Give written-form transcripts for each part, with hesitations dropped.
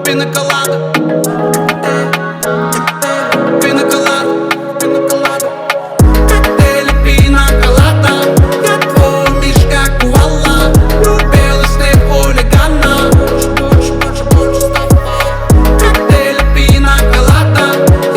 Пина Колада, Пина Колада, Пина Колада. Коктейли Пина Колада. Я твой мишка куала. Влюбилась ты в хулигана. Больше, больше, больше с тобой. Коктейли Пина Колада.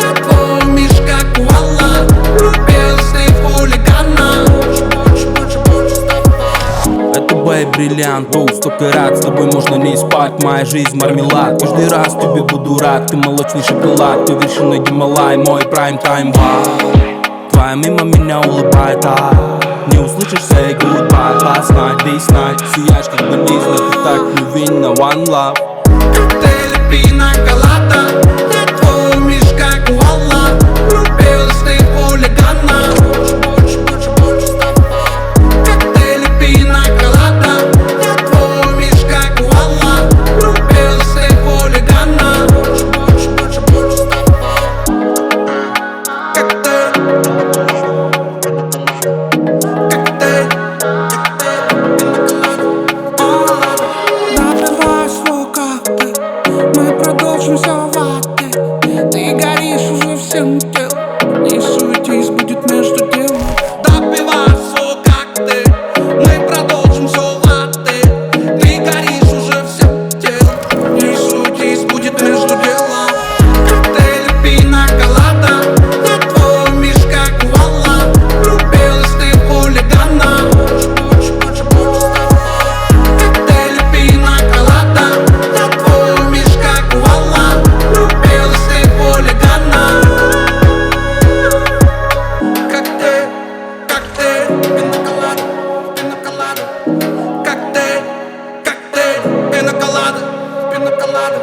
Я твой мишка куала. Влюбилась ты в хулигана. Больше, больше, больше с тобой. Это бэй, бриллиант, оу, 100 карат. С тобой можно не спать, моя жизнь мармелад. Каждый раз тебе буду рад, ты молочный шоколад. Ты вершина Гималай, мой прайм-тайм бар. Твоя мимо меня улыбает, не услышишь say goodbye. Last night, this night, сияешь как белизна. Ты так невинна, one love. Коктейли Пина Колада. Я твой мишка куала. Влюбилась ты в хулигана. Больше, больше, больше с тобой. Коктейли Пина Колада. Я твой мишка куала. Влюбилась ты в хулигана. Больше, больше, больше с тобой. Коктейль, коктейль, напивай свой коктейль, мы продолжим все в отель. Ты горишь уже всем телом, не суетись, будет между делом. Допивай свой коктейль, мы продолжим все в отель. Ты горишь уже всем телом, не суетись, будет между делом. Коктейль Пина Колада. Я твой мишка куала. Влюбилась ты в хулигана. Больше, больше, больше с тобой. Коктейль Пина Колада. Я твой мишка куала. Влюбилась ты в хулигана. Коктейль, коктейль, Пина Колада, Пина Колада. Коктейль, коктейль, Пина Колада, Пина Колада.